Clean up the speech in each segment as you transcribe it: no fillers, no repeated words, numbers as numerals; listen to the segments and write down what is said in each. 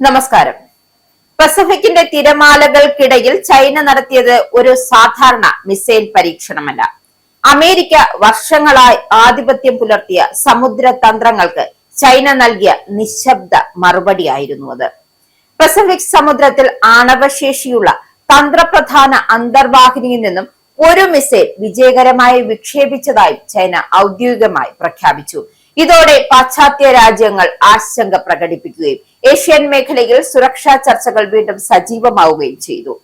നമസ്കാരം. പസഫിക്കിന്റെ തിരമാലകൾക്കിടയിൽ ചൈന നടത്തിയത് ഒരു സാധാരണ മിസൈൽ പരീക്ഷണമല്ല. അമേരിക്ക വർഷങ്ങളായി ആധിപത്യം പുലർത്തിയ സമുദ്ര തന്ത്രങ്ങൾക്ക് ചൈന നൽകിയ നിശബ്ദ മറുപടിയായിരുന്നു അത്. പസഫിക് സമുദ്രത്തിൽ ആണവശേഷിയുള്ള തന്ത്രപ്രധാന അന്തർവാഹിനിയിൽ നിന്നും ഒരു മിസൈൽ വിജയകരമായി വിക്ഷേപിച്ചതായി ചൈന ഔദ്യോഗികമായി പ്രഖ്യാപിച്ചു. ഇതോടെ പാശ്ചാത്യ രാജ്യങ്ങൾ ആശങ്ക പ്രകടിപ്പിക്കുകയും ഏഷ്യൻ മേഖലയിൽ സുരക്ഷാ ചർച്ചകൾ വീണ്ടും സജീവമാവുകയും ചെയ്തു.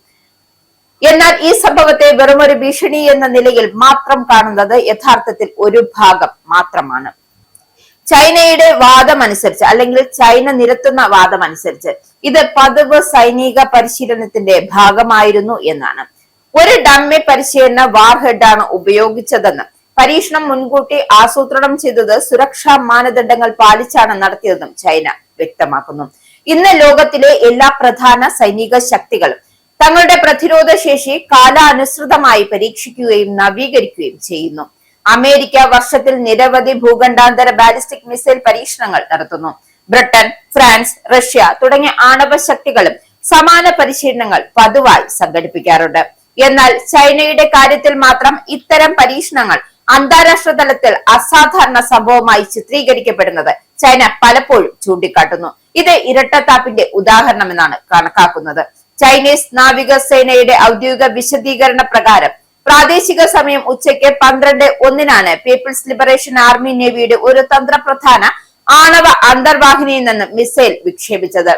എന്നാൽ ഈ സംഭവത്തെ വെറുമൊരു ഭീഷണി എന്ന നിലയിൽ മാത്രം കാണുന്നത് യഥാർത്ഥത്തിൽ ഒരു ഭാഗം മാത്രമാണ്. ചൈനയുടെ വാദമനുസരിച്ച്, അല്ലെങ്കിൽ ചൈന നിരത്തുന്ന വാദമനുസരിച്ച് ഇത് പതിവ് സൈനിക പരിശീലനത്തിന്റെ ഭാഗമായിരുന്നു എന്നാണ്. ഒരു ഡമ്മി പരിശീലന വാർഹെഡാണ് ഉപയോഗിച്ചതെന്ന് പരീക്ഷണം മുൻകൂട്ടി ആസൂത്രണം ചെയ്തത് സുരക്ഷാ മാനദണ്ഡങ്ങൾ പാലിച്ചാണ് നടത്തിയതെന്നും ചൈന വ്യക്തമാക്കുന്നു. ഇന്ന് ലോകത്തിലെ എല്ലാ പ്രധാന സൈനിക ശക്തികളും തങ്ങളുടെ പ്രതിരോധ ശേഷി കാലാനുസൃതമായി പരീക്ഷിക്കുകയും നവീകരിക്കുകയും ചെയ്യുന്നു. അമേരിക്ക വർഷത്തിൽ നിരവധി ഭൂഖണ്ഡാന്തര ബാലിസ്റ്റിക് മിസൈൽ പരീക്ഷണങ്ങൾ നടത്തുന്നു. ബ്രിട്ടൻ, ഫ്രാൻസ്, റഷ്യ തുടങ്ങിയ ആണവ ശക്തികളും സമാന പരിശീലനങ്ങൾ പതിവായി സംഘടിപ്പിക്കാറുണ്ട്. എന്നാൽ ചൈനയുടെ കാര്യത്തിൽ മാത്രം ഇത്തരം പരീക്ഷണങ്ങൾ അന്താരാഷ്ട്ര തലത്തിൽ അസാധാരണ സംഭവമായി ചിത്രീകരിക്കപ്പെടുന്നത് ചൈന പലപ്പോഴും ചൂണ്ടിക്കാട്ടുന്നു. ഇത് ഇരട്ടത്താപ്പിന്റെ ഉദാഹരണമെന്നാണ് കണക്കാക്കുന്നത്. ചൈനീസ് നാവികസേനയുടെ ഔദ്യോഗിക വിശദീകരണ പ്രകാരം പ്രാദേശിക സമയം ഉച്ചയ്ക്ക് 12:01 പീപ്പിൾസ് ലിബറേഷൻ ആർമി നേവിയുടെ ഒരു തന്ത്രപ്രധാന ആണവ അന്തർവാഹിനിയിൽ നിന്ന് മിസൈൽ വിക്ഷേപിച്ചത്.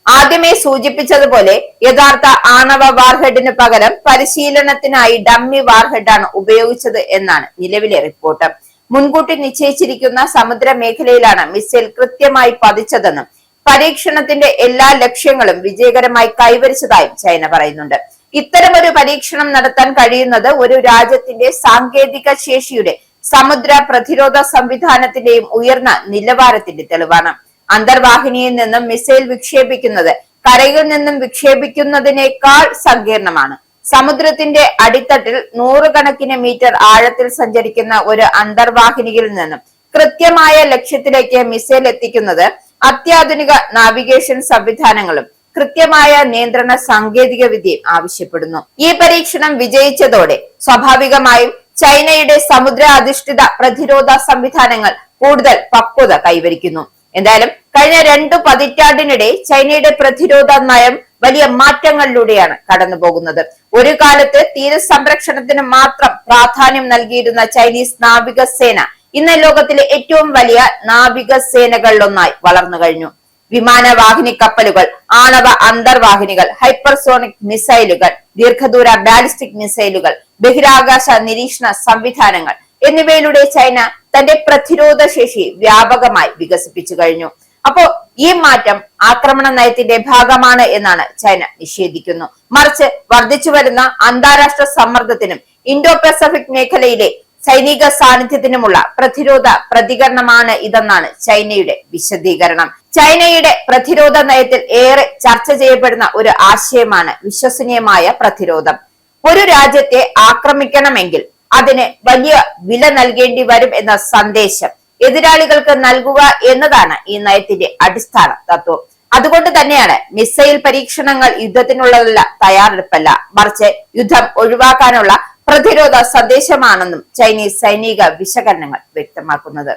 ആദ്യമേ സൂചിപ്പിച്ചതുപോലെ യഥാർത്ഥ ആണവ വാർഹെഡിന് പകരം പരിശീലനത്തിനായി ഡമ്മി വാർഹെഡാണ് ഉപയോഗിച്ചത് എന്നാണ് നിലവിലെ റിപ്പോർട്ട്. മുൻകൂട്ടി നിശ്ചയിച്ചിരിക്കുന്ന സമുദ്ര മേഖലയിലാണ് മിസൈൽ കൃത്യമായി പതിച്ചതെന്നും പരീക്ഷണത്തിന്റെ എല്ലാ ലക്ഷ്യങ്ങളും വിജയകരമായി കൈവരിച്ചതായും ചൈന പറയുന്നുണ്ട്. ഇത്തരമൊരു പരീക്ഷണം നടത്താൻ കഴിയുന്നത് ഒരു രാജ്യത്തിന്റെ സാങ്കേതിക ശേഷിയുടെ, സമുദ്ര പ്രതിരോധ സംവിധാനത്തിന്റെയും ഉയർന്ന നിലവാരത്തിന്റെ തെളിവാണ്. അന്തർവാഹിനിയിൽ നിന്നും മിസൈൽ വിക്ഷേപിക്കുന്നത് കരയിൽ നിന്നും വിക്ഷേപിക്കുന്നതിനേക്കാൾ സങ്കീർണമാണ്. സമുദ്രത്തിന്റെ അടിത്തട്ടിൽ നൂറുകണക്കിന് മീറ്റർ ആഴത്തിൽ സഞ്ചരിക്കുന്ന ഒരു അന്തർവാഹിനിയിൽ നിന്നും കൃത്യമായ ലക്ഷ്യത്തിലേക്ക് മിസൈൽ എത്തിക്കുന്നത് അത്യാധുനിക നാവിഗേഷൻ സംവിധാനങ്ങളും കൃത്യമായ നിയന്ത്രണ സാങ്കേതിക വിദ്യയും ആവശ്യപ്പെടുന്നു. ഈ പരീക്ഷണം വിജയിച്ചതോടെ സ്വാഭാവികമായും ചൈനയുടെ സമുദ്ര അധിഷ്ഠിത പ്രതിരോധ സംവിധാനങ്ങൾ കൂടുതൽ പക്വത കൈവരിക്കുന്നു. എന്തായാലും കഴിഞ്ഞ 2 പതിറ്റാണ്ടിനിടെ ചൈനയുടെ പ്രതിരോധ നയം വലിയ മാറ്റങ്ങളിലൂടെയാണ് കടന്നു പോകുന്നത്. ഒരു കാലത്ത് തീരസംരക്ഷണത്തിന് മാത്രം പ്രാധാന്യം നൽകിയിരുന്ന ചൈനീസ് നാവികസേന ഇന്ന് ലോകത്തിലെ ഏറ്റവും വലിയ നാവികസേനകളിലൊന്നായി വളർന്നു കഴിഞ്ഞു. വിമാനവാഹിനി കപ്പലുകൾ, ആണവ അന്തർവാഹിനികൾ, ഹൈപ്പർസോണിക് മിസൈലുകൾ, ദീർഘദൂര ബാലിസ്റ്റിക് മിസൈലുകൾ, ബഹിരാകാശ നിരീക്ഷണ സംവിധാനങ്ങൾ എന്നിവയിലൂടെ ചൈന തന്റെ പ്രതിരോധ ശേഷി വ്യാപകമായി വികസിപ്പിച്ചു കഴിഞ്ഞു. അപ്പോ ഈ മാറ്റം ആക്രമണ നയത്തിന്റെ ഭാഗമാണ് എന്നാണ് ചൈന നിഷേധിക്കുന്നു. മറിച്ച് വർദ്ധിച്ചു വരുന്ന അന്താരാഷ്ട്ര സമ്മർദ്ദത്തിനും ഇൻഡോ പസഫിക് മേഖലയിലെ സൈനിക സാന്നിധ്യത്തിനുമുള്ള പ്രതിരോധ പ്രതികരണമാണ് ഇതെന്നാണ് ചൈനയുടെ വിശദീകരണം. ചൈനയുടെ പ്രതിരോധ നയത്തിൽ ഏറെ ചർച്ച ചെയ്യപ്പെടുന്ന ഒരു ആശയമാണ് വിശ്വസനീയമായ പ്രതിരോധം. ഒരു രാജ്യത്തെ ആക്രമിക്കണമെങ്കിൽ അതിന് വലിയ വില നൽകേണ്ടി വരും എന്ന സന്ദേശം എതിരാളികൾക്ക് നൽകുക എന്നതാണ് ഈ നയത്തിന്റെ അടിസ്ഥാന തത്വം. അതുകൊണ്ട് തന്നെയാണ് മിസൈൽ പരീക്ഷണങ്ങൾ യുദ്ധത്തിനുള്ളതല്ല, തയ്യാറെടുപ്പല്ല, മറിച്ച് യുദ്ധം ഒഴിവാക്കാനുള്ള പ്രതിരോധ സന്ദേശമാണെന്നും ചൈനീസ് സൈനിക വിശകലനങ്ങൾ വ്യക്തമാക്കുന്നത്.